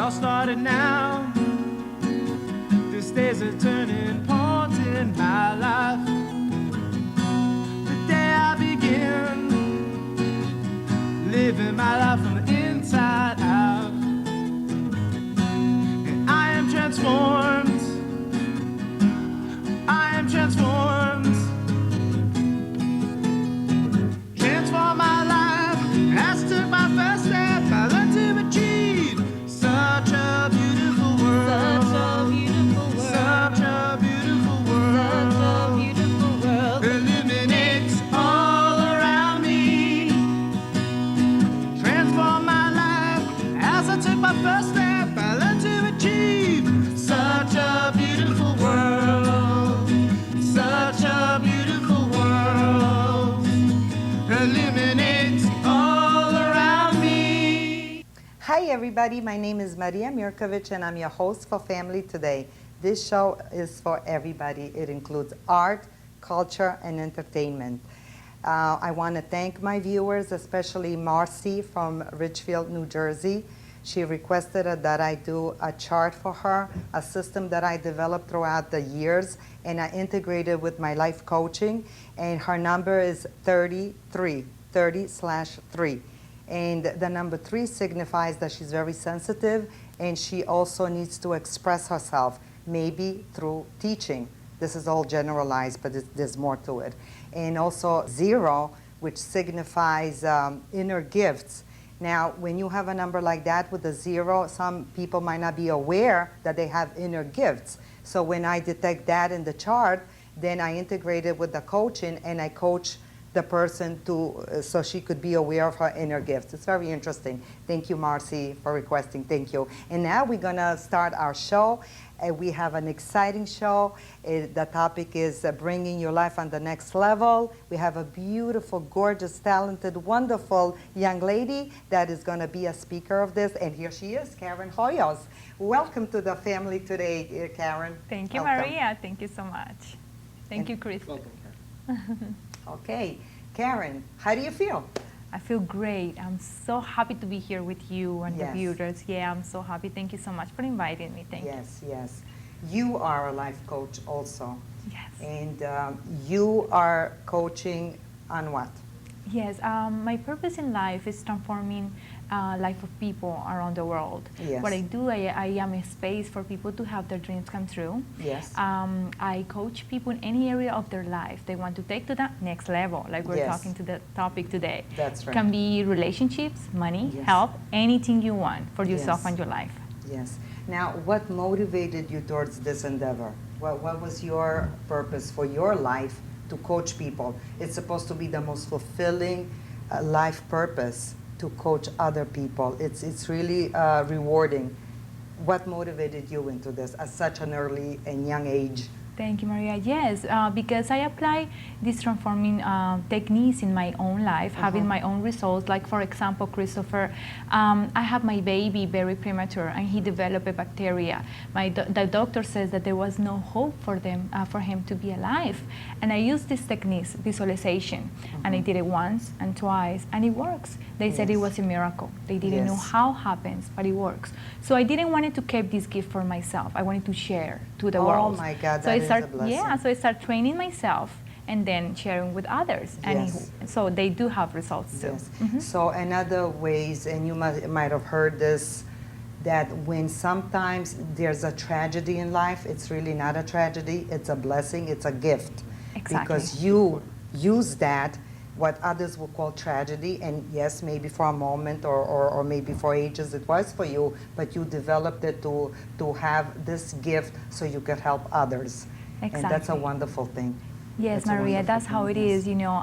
all started now. This day's a turning point in my life. The day I begin living my life from the inside out. And I am transformed. I am transformed. Transform my life. As took my first step, I learned to achieve such a beautiful world. Such a beautiful world. Such a beautiful world. Such a beautiful world. Illuminates all around me. Transform my life. As I took my first step, I learned to achieve such a beautiful world. Such a beautiful world. Illuminates all around me. Hi everybody, my name is Maria Mirkovich and I'm your host for Family Today. This show is for everybody. It includes art, culture, and entertainment. I want to thank my viewers, especially Marcy from Ridgefield, New Jersey. She requested that I do a chart for her, a system that I developed throughout the years, and I integrated with my life coaching, and her number is 30/3. And the number 3 signifies that she's very sensitive, and she also needs to express herself, maybe through teaching. This is all generalized, but there's more to it. And also 0, which signifies inner gifts. Now, when you have a number like that with a 0, some people might not be aware that they have inner gifts. So when I detect that in the chart, then I integrate it with the coaching and I coach the person so she could be aware of her inner gifts. It's very interesting. Thank you, Marcy, for requesting. Thank you. And now we're gonna start our show. We have an exciting show. The topic is bringing your life on the next level. We have a beautiful, gorgeous, talented, wonderful young lady that is gonna be a speaker of this. And here she is, Karen Hoyos. Welcome to the Family Today, Karen. Thank you, Welcome. Maria. Thank you so much. Thank you, Chris. Welcome. Okay, Karen, how do you feel? I feel great. I'm so happy to be here with you and Yes. the viewers. Yeah, I'm so happy. Thank you so much for inviting me. Thank you. Yes, yes. You are a life coach also. Yes. And you are coaching on what? Yes, my purpose in life is transforming life of people around the world. Yes. What I do, I am a space for people to have their dreams come true. Yes. I coach people in any area of their life they want to take to that next level, like we're Yes. talking to the topic today. That's right. Can be relationships, money, Yes. health, anything you want for yourself Yes. and your life. Yes. Now, what motivated you towards this endeavor? What was your purpose for your life to coach people? It's supposed to be the most fulfilling life purpose to coach other people. It's really rewarding. What motivated you into this at such an early and young age? Thank you, Maria. Yes, because I apply these transforming techniques in my own life, having my own results. Like, for example, Christopher, I have my baby very premature, and he developed a bacteria. The doctor says that there was no hope for him to be alive. And I used these techniques, visualization, and I did it once and twice, and it works. They said it Yes. was a miracle. They didn't know Yes. how it happens, but it works. So I didn't want to keep this gift for myself. I wanted to share to the Oh world. my God, So that I is start, a blessing. yeah, so I start training myself and then sharing with others. Yes. And so they do have results too. Yes. Mhm. So another ways, and you might have heard this, that when sometimes there's a tragedy in life, it's really not a tragedy, it's a blessing, it's a gift. Exactly. Because you use that, what others would call tragedy, and yes, maybe for a moment or maybe for ages it was for you, but you developed it to have this gift so you could help others. And that's a Exactly. wonderful thing. Yes, That's a Maria, wonderful that's how thing, it yes. is. You know,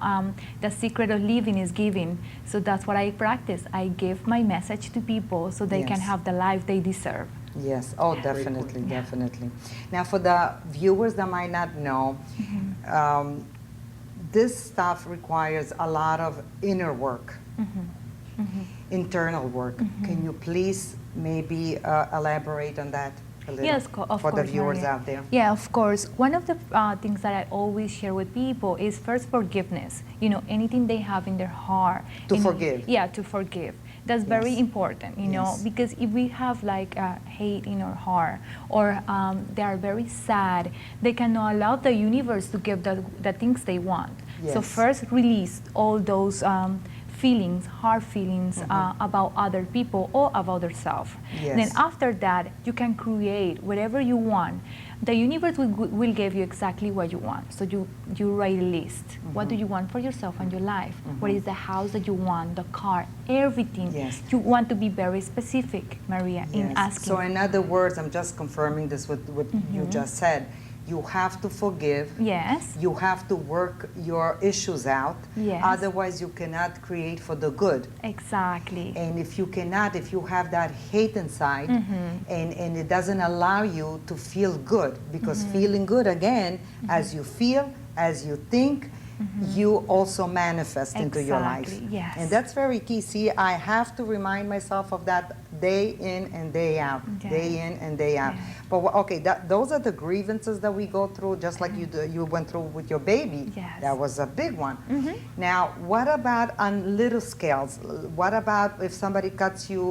the secret of living is giving. So that's what I practice. I give my message to people so they can Yes. have the life they deserve. Yes, oh, definitely, definitely. Now, for the viewers that might not know, this stuff requires a lot of inner work, internal work. Can you please maybe elaborate on that a little Yes, of for course, the viewers Maria. out there? Yeah, of course. One of the things that I always share with people is first forgiveness. You know, anything they have in their heart. To forgive. Yeah, to forgive. That's very Yes. important, you know, Yes. because if we have like hate in our heart, or they are very sad, they cannot allow the universe to give the things they want. So Yes. first release all those feelings, hard feelings about other people or about yourself. Yes. Then after that, you can create whatever you want. The universe will give you exactly what you want. So you write a list. What do you want for yourself and your life? What is the house that you want, the car, everything. Yes. You want to be very specific, Maria, in asking. So in other words, I'm just confirming this with what you just said. You have to forgive. Yes. You have to work your issues out. Yes. Otherwise, you cannot create for the good. Exactly. And if you cannot, if you have that hate inside, and it doesn't allow you to feel good, because feeling good, again, as you feel, as you think, you also manifest into your life. Exactly, yes. And that's very key. See, I have to remind myself of that day in and day out, day in and day out. But okay, those are the grievances that we go through, just like you went through with your baby. Yes. That was a big one. Now, what about on little scales? What about if somebody cuts you,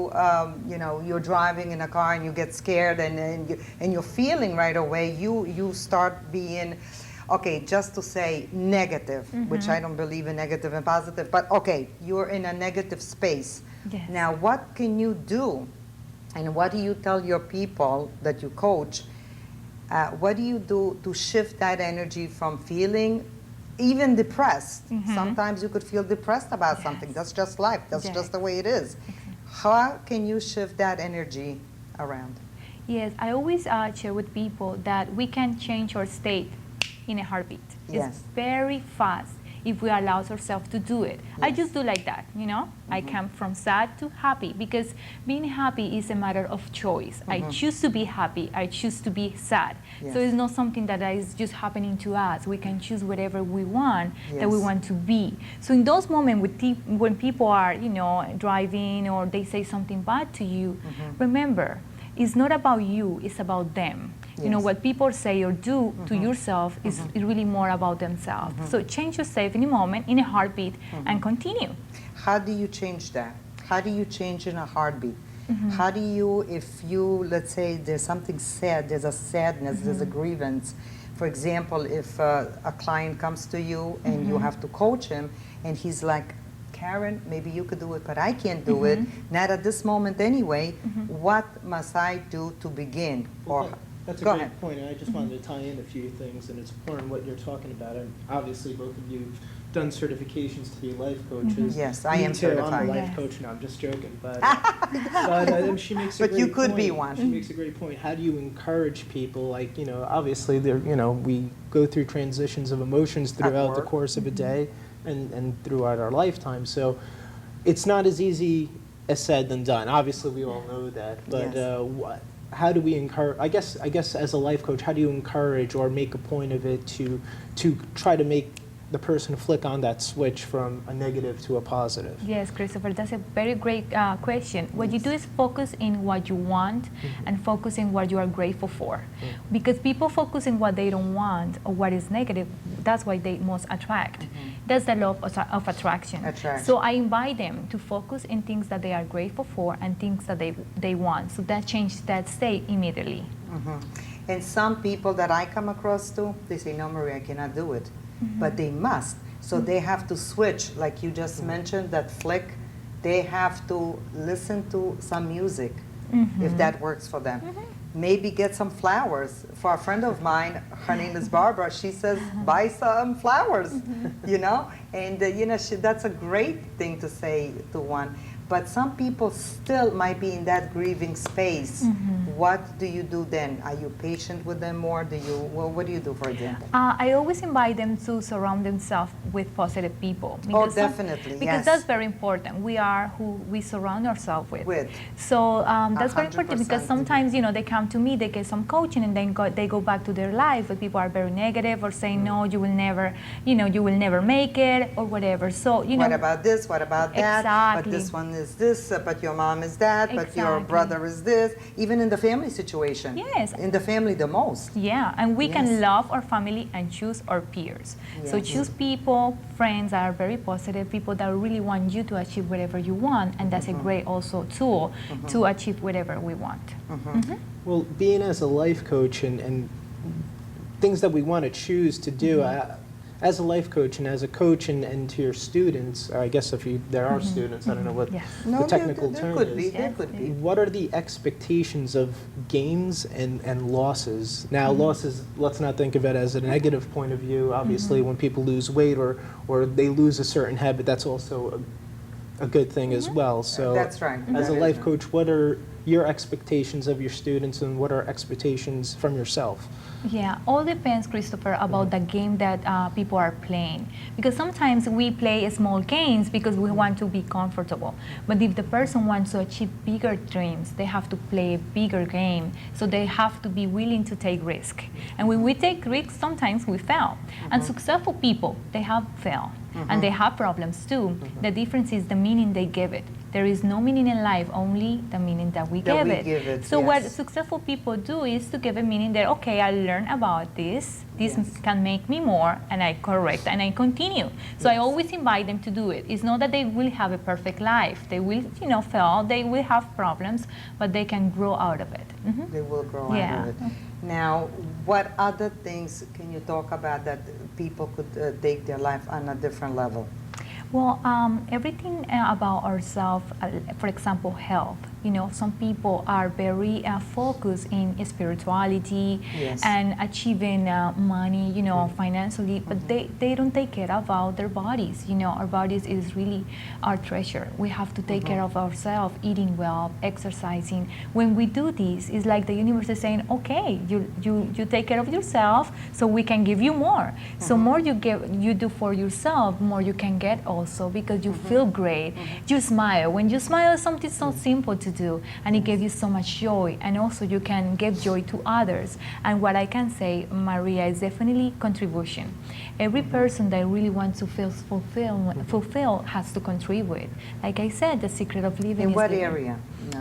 you know, you're driving in a car and you get scared, and you're feeling right away, you start being, okay, just to say negative, which I don't believe in negative and positive, but okay, you're in a negative space. Yes. Now, what can you do? And what do you tell your people that you coach? What do you do to shift that energy from feeling even depressed? Sometimes you could feel depressed about something. That's just life. That's just the way it is. How can you shift that energy around? Yes, I always share with people that we can change our state in a heartbeat. Yes. It's very fast if we allow ourselves to do it. I just do like that, you know? I come from sad to happy, because being happy is a matter of choice. I choose to be happy, I choose to be sad. Yes. So it's not something that is just happening to us. We can choose whatever we want, that we Yes. want to be. So in those moments when people are, you know, driving or they say something bad to you, remember, it's not about you, it's about them. You know, Yes. what people say or do to yourself is really more about themselves. So change yourself in a moment, in a heartbeat, and continue. How do you change that? How do you change in a heartbeat? How do you, if you, let's say there's something sad, there's a sadness, there's a grievance. For example, if a client comes to you and you have to coach him, and he's like, Karen, maybe you could do it, but I can't do it, not at this moment anyway. What must I do to begin? Or That's a Go great ahead. point, and I just wanted to tie in a few things, and it's important what you're talking about. And obviously, both of you have done certifications to be life coaches. Yes, I Me am too, certified. I'm a life Yes. coach. No, I'm just joking. But she makes a But great you could point. be one. She makes a great point. How do you encourage people? Like, you know, obviously, we go through transitions of emotions throughout the work. course of a day and throughout our lifetime. So it's not as easy as said than done. Obviously, we all know that. But Yes. how do we encourage? I guess as a life coach, how do you encourage or make a point of it to try to make the person flick on that switch from a negative to a positive? Yes, Christopher, that's a very great question. What you do is focus in what you want and focus in what you are grateful for. Because people focus in what they don't want or what is negative, that's why they most attract. That's the law of attraction. So I invite them to focus in things that they are grateful for and things that they want. So that changes that state immediately. And some people that I come across to, they say, no, Maria, I cannot do it. But they must. So they have to switch, like you just mentioned, that flick. They have to listen to some music, if that works for them. Maybe get some flowers. For a friend of mine, her name is Barbara, she says, buy some flowers, you know? And, you know, that's a great thing to say to one. But some people still might be in that grieving space. What do you do then? Are you patient with them more? What do you do, for example? I always invite them to surround themselves with positive people. Oh, definitely, Because yes. that's very important. We are who we surround ourselves with. So that's very important, because 100%. sometimes, you know, they come to me, they get some coaching, and then they go back to their life, but people are very negative or saying, no, you will never, you know, you will never make it, or whatever. So, you know. What about this? What about that? Exactly. But this one is this, but your mom is that, but your Exactly. brother is this. Even in the family situation. Yes. In the family the most. Yeah, and we Yes. can love our family and choose our peers. So Yes. choose people, friends that are very positive, people that really want you to achieve whatever you want, and that's a great also tool to achieve whatever we want. Well, being as a life coach and things that we want to choose to do, as a life coach and as a coach and to your students, I guess if there are students, I don't know what Yes. No, the technical there term could be. is. There Yes, could be. What are the expectations of gains and losses? Now, losses, let's not think of it as a negative point of view. Obviously, when people lose weight or they lose a certain habit, that's also a good thing as well. So, That's right. as a That is life right. coach, what are your expectations of your students and what are expectations from yourself? Yeah, all depends, Christopher, about the game that people are playing. Because sometimes we play small games because we want to be comfortable. But if the person wants to achieve bigger dreams, they have to play a bigger game. So they have to be willing to take risk. And when we take risks, sometimes we fail. And successful people, they have failed. And they have problems too. The difference is the meaning they give it. There is no meaning in life, only the meaning that we give it. So what yes. successful people do is to give a meaning that, okay, I learned about this. This Yes. can make me more, and I correct and I continue. So I Yes. always invite them to do it. It's not that they will have a perfect life. They will, fail. They will have problems, but they can grow out of it. They will grow out Yeah. of it. Now, what other things can you talk about that people could take their life on a different level? Well, everything about ourselves, for example, health. Some people are very focused in spirituality Yes. and achieving money, financially, but they don't take care about their bodies. Our bodies is really our treasure. We have to take care of ourselves, eating well, exercising. When we do this, it's like the universe is saying, okay, you take care of yourself, so we can give you more. So more you do for yourself, more you can get also, because you feel great. You smile. When you smile, it's something so simple to do, and it gives you so much joy, and also you can give joy to others. And what I can say, Maria, is definitely contribution. Every person that really wants to feel fulfilled has to contribute. Like I said, the secret of living In is what living. area?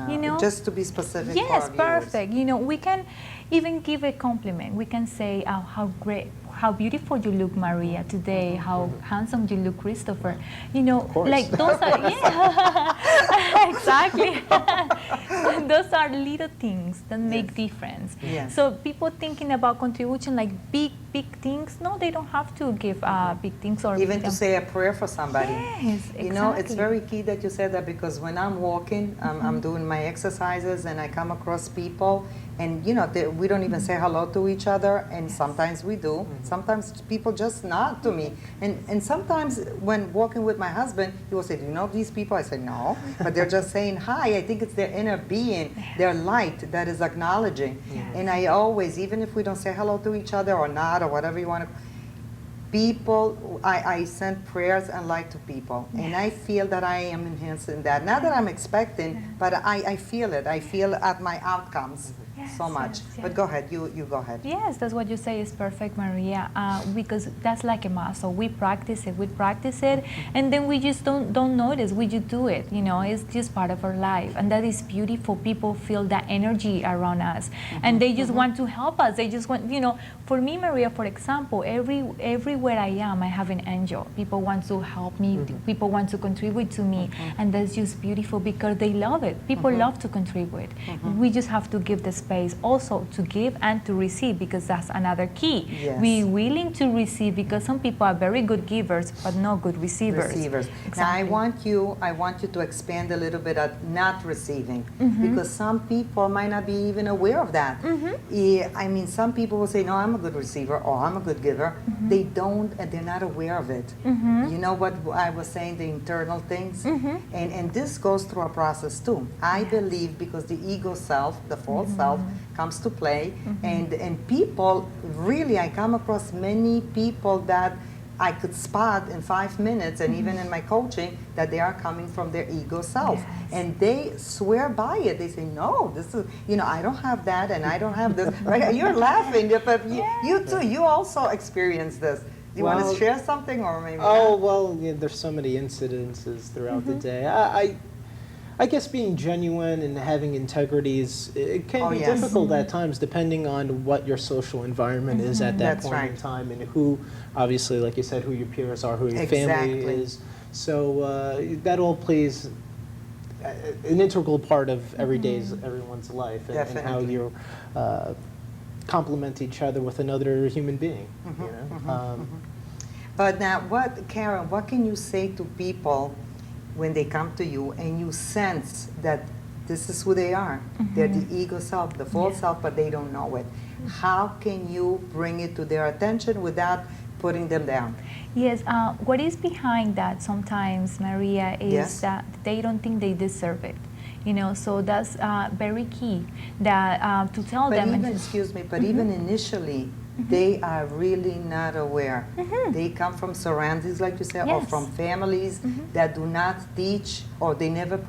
No, just to be specific. for Yes, our viewers. perfect. We can even give a compliment. We can say, oh, how great, how beautiful you look, Maria, today. How handsome you look, Christopher. course. Like those are, yeah, exactly. Those are little things that make difference. Yes. So people thinking about contribution like big things, no, they don't have to give big things or Even to say a prayer for somebody. Yes, It's exactly. very key that you said that, because when I'm walking, I'm doing my exercises and I come across people, and we don't even say hello to each other, and sometimes we do. Sometimes people just nod to me, and sometimes when walking with my husband, he will say, "Do you know these people?" I say, "No," but they're just saying hi. I think it's their inner being, their light that is acknowledging. And I always, even if we don't say hello to each other or nod or whatever you want to, people, I send prayers and light to people, and I feel that I am enhancing that. Not that I'm expecting, but I feel it. I feel at my outcomes so much. yes, But yes. go ahead, you go ahead. Yes, that's what you say is perfect, Maria, because that's like a muscle. We practice it, and then we just don't notice. We just do it. It's just part of our life, and that is beautiful. People feel that energy around us, and they just want to help us. They just want, for me, Maria, for example, everywhere I am, I have an angel. People want to help me. People want to contribute to me, and that's just beautiful because they love it. People love to contribute. We just have to give the space also to give and to receive, because that's another key. Yes. Be willing to receive, because some people are very good givers but not good receivers. Now I Exactly. want you to expand a little bit at not receiving, because some people might not be even aware of that. I mean, some people will say, "No, I'm a good receiver," or "I'm a good giver." They don't, and they're not aware of it. You know what I was saying, the internal things, and this goes through a process too. I believe because the ego self, the false self, comes to play, and people really, I come across many people that I could spot in 5 minutes, and even in my coaching, that they are coming from their ego self. Yes. And they swear by it. They say, "No, this is, I don't have that, and I don't have this." Right? You're laughing, but you too, you also experienced this. Do you want Well- to share something, or maybe Oh, not? well, there's so many incidences throughout the day. I guess being genuine and having integrity it can Oh, be yes. difficult at times depending on what your social environment is at that That's point in right. time and who, obviously, like you said, who your peers are, who your family Exactly. is. So that all plays an integral part of everyone's life and how Definitely. you complement each other with another human being. You know? But now, Karen, what can you say to people when they come to you and you sense that this is who they are? They're the ego self, the false self, but they don't know it. How can you bring it to their attention without putting them down? Yes, what is behind that sometimes, Maria, is Yes. that they don't think they deserve it. You know, so that's very key that to tell But them. even, excuse me, but even initially, they are really not aware. They come from surroundings, like you said, or Yes. from families that do not teach, or they never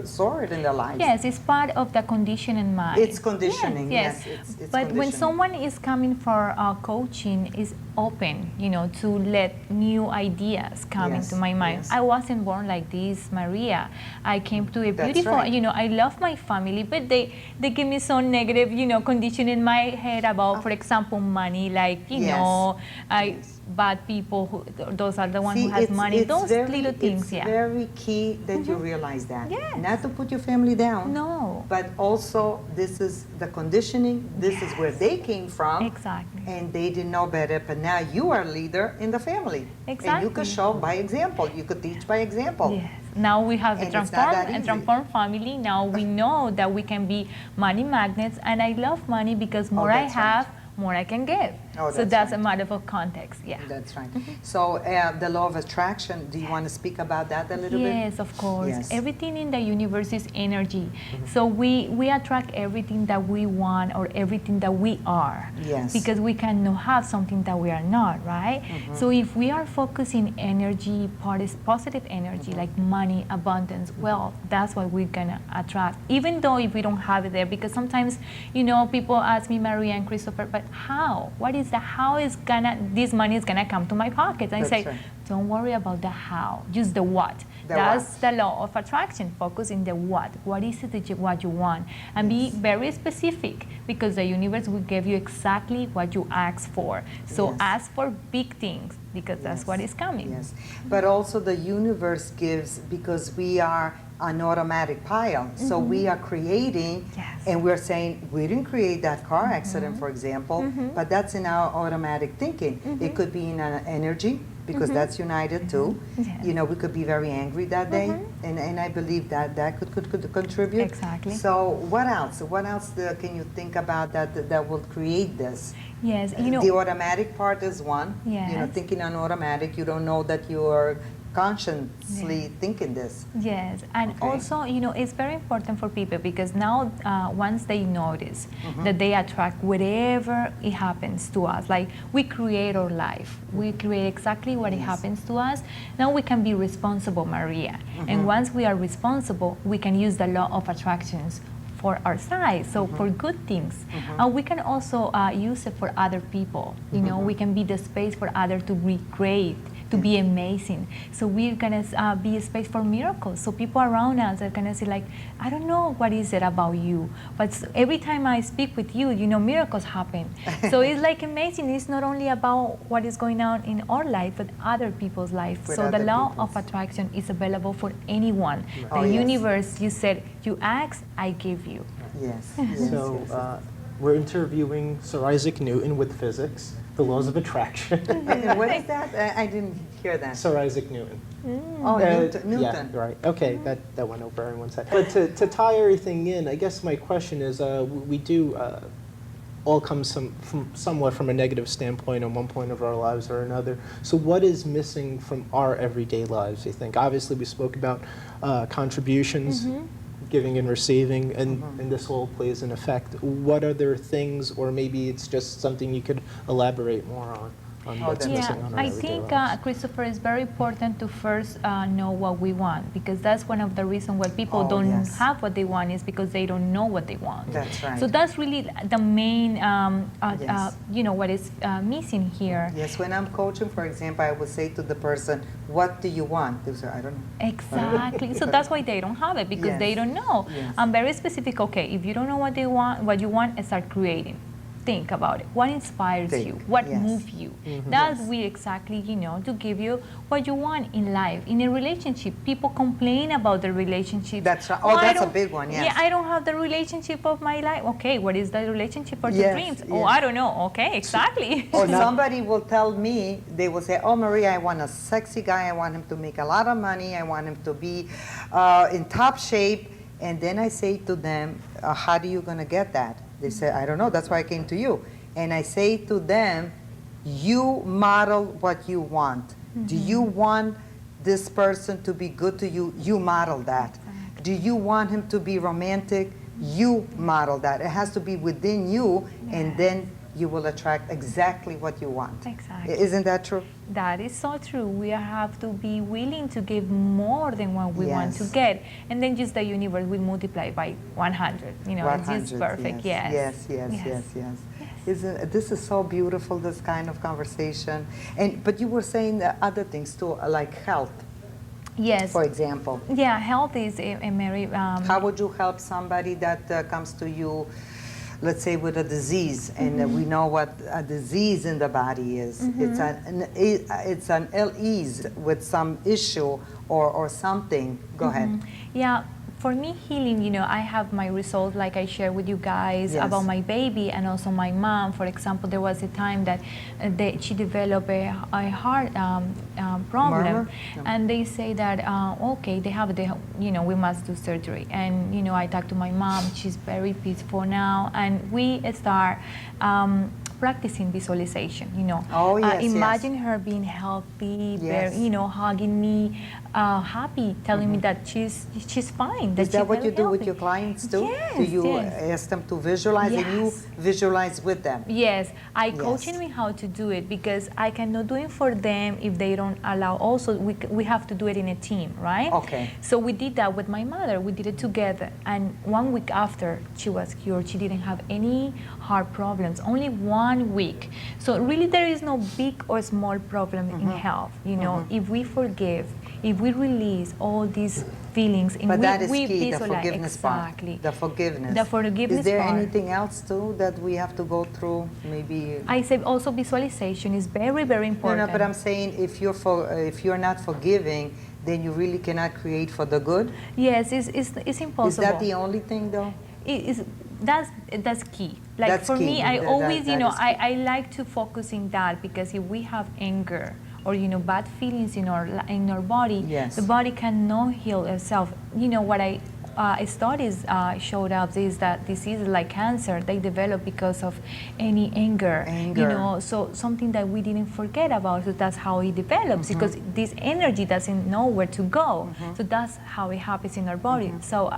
saw it in their lives. Yes, it's part of the conditioning mind. It's conditioning, Yes, yes, it's but when conditioning. someone is coming for coaching, is open, you know, to let new ideas come Yes, into my mind. yes. I wasn't born like this, Maria. I came to a That's beautiful, right. you know, I love my family, but they give me some negative, you know, condition in my head about, for example, money, like, you Yes. know, Yes. bad people, those are the ones See, who has it's- money, it's those very- little things, It's yeah. very key that you realize that. Yes. Not to put your family down. No. But also, this is the conditioning, this is where they came from. Exactly. And they didn't know better, but now you are a leader in the family. And you Exactly. could show by example, you could teach by example. Yes. Now we have And a it's not that easy. transform family. Now we know that we can be money magnets, and I love money because more I that's right. have, more I can give. Oh, so that's that's a right. matter of context. Yeah. That's right. So the law of attraction, do you want to speak about that a little bit? Yes, of course. Yes. Everything in the universe is energy. So we attract everything that we want or everything that we are. Yes. Because we cannot have something that we are not, right? So if we are focusing energy, positive energy, like money, abundance, well, that's what we're gonna attract. Even though if we don't have it there, because sometimes, you know, people ask me, Maria and Christopher, but how? What is the how is this money is gonna come to my pocket? I That's say, right. don't worry about the how, just the what. The That's what. the law of attraction. Focus in the what. What is it that what you want? And be very specific, because the universe will give you exactly what you ask for. So Yes. ask for big things, because that's what is coming. Yes, but also the universe gives, because we are an automatic pile. So we are creating, Yes. and we're saying, we didn't create that car accident, for example, but that's in our automatic thinking. It could be in an energy, because that's united too. Yes. You know, we could be very angry that day, and I believe that could contribute. Exactly. So what else? What else can you think about that will create this? Yes, you know, The automatic part is one. You know, Yes. thinking on automatic, you don't know that you are consciously thinking this. yes, and Okay. also, you know, it's very important for people, because now once they notice that they attract whatever it happens to us, like we create our life, we create exactly what it happens to us. Now we can be responsible, Maria, and once we are responsible, we can use the law of attractions for our side, so for good things. We can also use it for other people. You know, we can be the space for others to be great, to be amazing. So we're gonna be a space for miracles. So people around us are gonna say like, I don't know what is it about you, but every time I speak with you, you know, miracles happen. So it's like amazing. It's not only about what is going on in our life, but other people's life. With So the other law people's. of attraction is available for anyone. Oh, The yes. universe, you said, you ask, I give you. Yes. yes, So yes. we're interviewing Sir Isaac Newton with physics, the laws of attraction. What is that? I didn't hear that. Sir Isaac Newton. Oh, Newton. Yeah, right. Okay, that went over everyone's head. But to tie everything in, I guess my question is, we do all come somewhat from a negative standpoint on one point of our lives or another. So what is missing from our everyday lives, you think? Obviously, we spoke about contributions, giving and receiving, and this all plays an effect. What other things, or maybe it's just something you could elaborate more on? on Oh, what's that's- missing Yeah, on our I everyday think, lives. Christopher, it's very important to first know what we want, because that's one of the reasons why people Oh, don't yes. have what they want is because they don't know what they want. That's right. So that's really the main, Yes. what is missing here. Yes, when I'm coaching, for example, I would say to the person, what do you want? They say, I don't know. Exactly. So that's why they don't have it, because they Yes. don't know. Yes. I'm very specific. Okay, if you don't know what you want, start creating. Think about it. What inspires Think, you? What yes. moves you? That's Yes. we exactly, to give you what you want in life. In a relationship, people complain about the relationship. That's right. "Oh, Oh, I that's a don't- big one, yes. Yeah, I don't have the relationship of my life. Okay, what is the relationship of Yes, your dreams? Oh, yes. I don't know. Okay, exactly. Or somebody will tell me, they will say, oh, Maria, I want a sexy guy. I want him to make a lot of money. I want him to be in top shape. And then I say to them, how are you going to get that? They say, I don't know. That's why I came to you. And I say to them, you model what you want. Do you want this person to be good to you? You model that. Do you want him to be romantic? You model that. It has to be within you, and then you will attract exactly what you want. Exactly. Isn't that true? That is so true. We have to be willing to give more than what we want to Yes. get, and then just the universe will multiply by 100. It's just 100, perfect. Yes, yes. Isn't this is so beautiful? This kind of conversation, but you were saying other things too, like health, Yes. for example. Yeah, health is a very. How would you help somebody that comes to you, let's say, with a disease, and we know what a disease in the body is? It's an ill-ease with some issue or something. Go ahead. Yeah, for me, healing, I have my results like I share with you guys Yes. about my baby and also my mom. For example, there was a time that she developed a heart problem. Murmur? No. And they say that, okay, we must do surgery. And, I talked to my mom, she's very peaceful now. And we start practicing visualization, Oh, yes, imagine her being healthy, Yes. hugging me, happy, telling me that she's fine. Is that she's what very you do with healthy. your clients too? Yes, Do you yes. ask them to visualize, and you Yes. visualize with them? Yes, I Yes. coaching me how to do it, because I cannot do it for them if they don't allow. Also, we have to do it in a team, right? Okay. So we did that with my mother. We did it together, and 1 week after she was cured, she didn't have any heart problems. Only 1 week. So really, there is no big or small problem in health. If we forgive, if we release all these feelings, and But that is we key, the visualize forgiveness exactly. part. The forgiveness. The forgiveness Is there part. anything else too that we have to go through? Maybe. I say also visualization is very, very No, important. no, but I'm saying if you're not forgiving, then you really cannot create for the good. Yes, it's impossible. Is that the only thing though? That's key. Like That's for key. me, I That- always, that is key. I like to focus in that, because if we have anger or bad feelings in our body, Yes. the body cannot heal itself. What I studies showed up is that diseases like cancer, they develop because of any anger. Anger. So something that we didn't forget about. So that's how it develops, because this energy doesn't know where to go. So that's how it happens in our body. So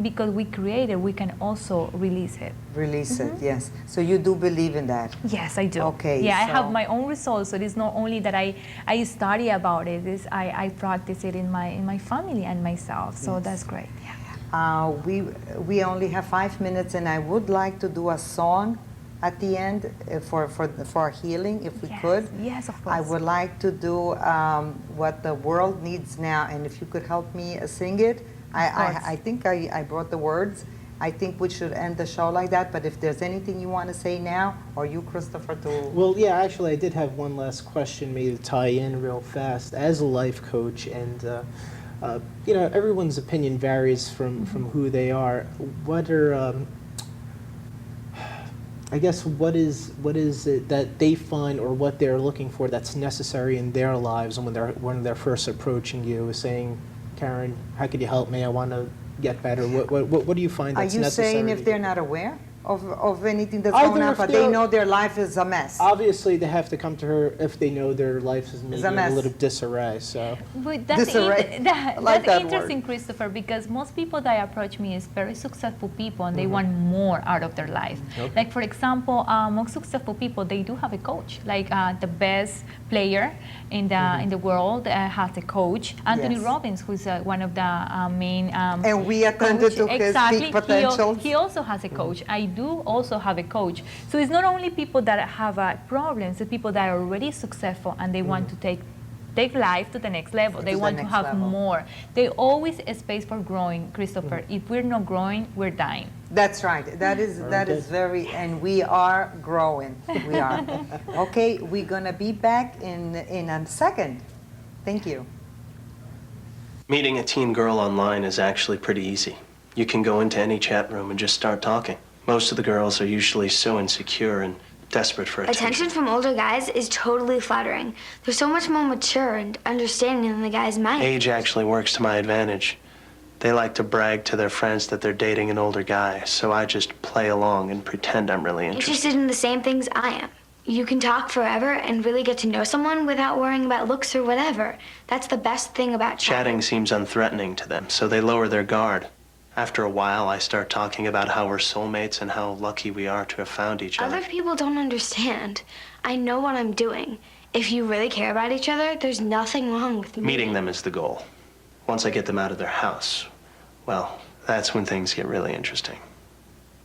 because we create it, we can also release it. Release it, yes. So you do believe in that? Yes, I do. Okay, Yeah, I so- have my own results. So it's not only that I study about it. I practice it in my family and myself. So Yes. that's great. Yeah. We only have 5 minutes, and I would like to do a song at the end for our healing, if we Yes, could. yes, of course. I would like to do what the world needs now, and if you could help me sing it. course. I think I brought the words. I think we should end the show like that, but if there's anything you want to say now, or you, Christopher, to... Well, yeah, actually, I did have one last question maybe to tie in real fast. As a life coach, and everyone's opinion varies from who they are. What are I guess what is it that they find, or what they're looking for, that's necessary in their lives, and when they're first approaching you, saying, Karen, how could you help me? I want to get better. What do you find Are that's you necessary? saying if they're not aware? of anything that's Either going on, if but they they're- know their life is a mess. Obviously, they have to come to her if they know their life is maybe a in a mess. little disarray. So But that's, Disarray. I like that's that interesting, word. Christopher, because most people that approach me is very successful people and they want more out of their life. Okay. Like, for example, most successful people, they do have a coach. Like the best player in the world has a coach. Anthony Yes. Robbins, who's one of the main And we attended to his peak potential. He also has a coach. I do also have a coach. So it's not only people that have problems, it's people that are already successful and they want to take life to the next level. They the want to next have level. more. They always a space for growing, Christopher. If we're not growing, we're dying. That's right. That is good. very, and we are growing. We are. Okay, we're gonna be back in a second. Thank you. Meeting a teen girl online is actually pretty easy. You can go into any chat room and just start talking. Most of the girls are usually so insecure and desperate for Attention from older guys is totally flattering. They're so much more mature and understanding than the guys my age. Age actually works to my advantage. They like to brag to their friends that they're dating an older guy, so I just play along and pretend I'm really interested. Interested in the same things I am. You can talk forever and really get to know someone without worrying about looks or whatever. That's the best thing about Chatting seems unthreatening to them, so they lower their guard. After a while, I start talking about how we're soulmates and how lucky we are to have found each other. Other people don't understand. I know what I'm doing. If you really care about each other, there's nothing wrong with Meeting them is the goal. Once I get them out of their house, well, that's when things get really interesting.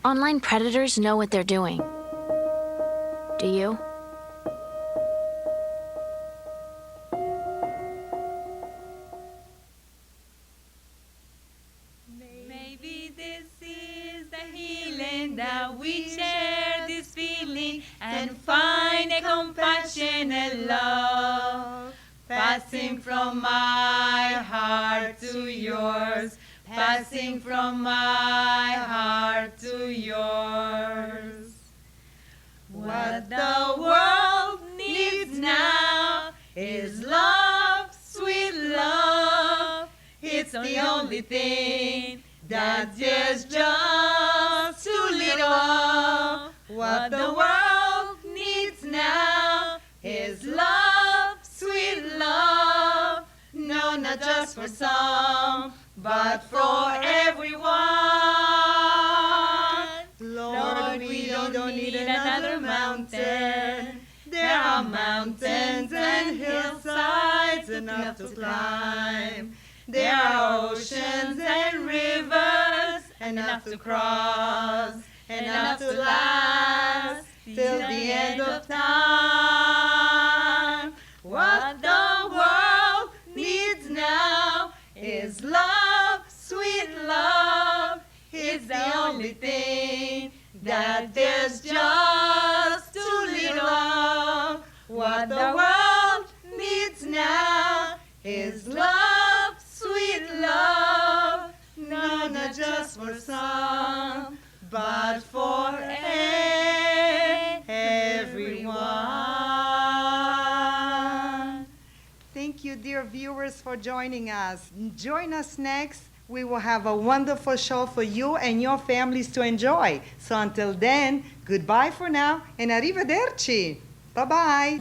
Online predators know what they're doing. Do you? Maybe this is the healing that we share this feeling and find a compassionate love passing from my heart to yours, passing from my heart to yours. What the world needs now is love, sweet love. It's the only thing that is just too little. What the world needs now is love, sweet love. No, not just for some, but for everyone. Lord, we don't need another mountain. There are mountains and hillsides enough to climb. There are oceans and rivers enough to cross, enough to last till the end of time. What the world needs now is love, sweet love. It's the only thing that there's just too little of. What the world needs now is love, sweet love. No, not just for some, but for everyone. Thank you, dear viewers, for joining us. Join us next. We will have a wonderful show for you and your families to enjoy. So until then, goodbye for now and arrivederci. Bye-bye.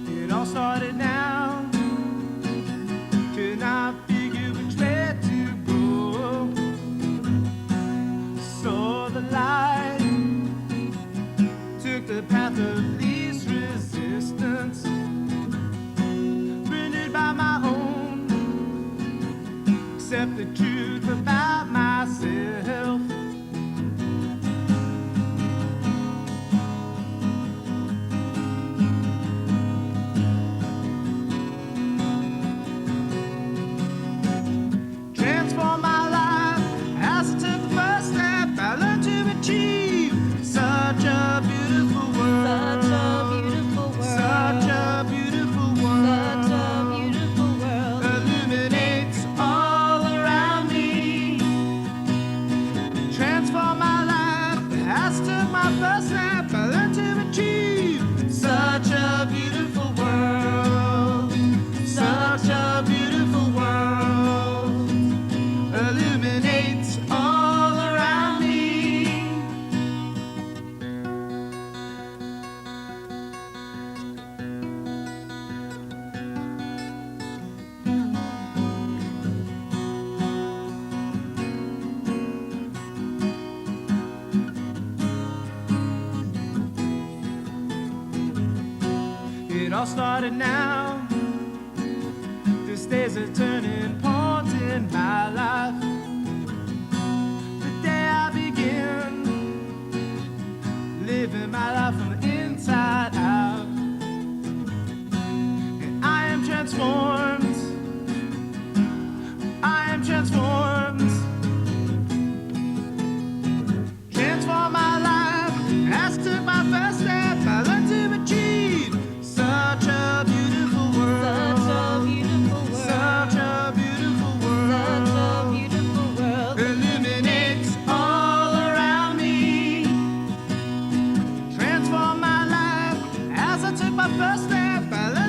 It all started now. Could not figure which way to go. Saw the light, took the path of least resistance. Printed by my own, accept the truth about myself. Transform my life as I took the first step. I learned to achieve such a beautiful world. Such a beautiful world. Such a beautiful world. Such a beautiful world. Illuminates all around me. Transform my life as I took my first step. I learned to achieve such a beautiful world. all started now. This day's a turning point in my life. The day I begin living my life from the inside out. And I am transformed. I am transformed. Transform my life. As I took my first step, I learned to achieve such a beautiful world. Such a beautiful world. Such a beautiful world. Illuminates all around me. Transform my life. As I took my first step, I learned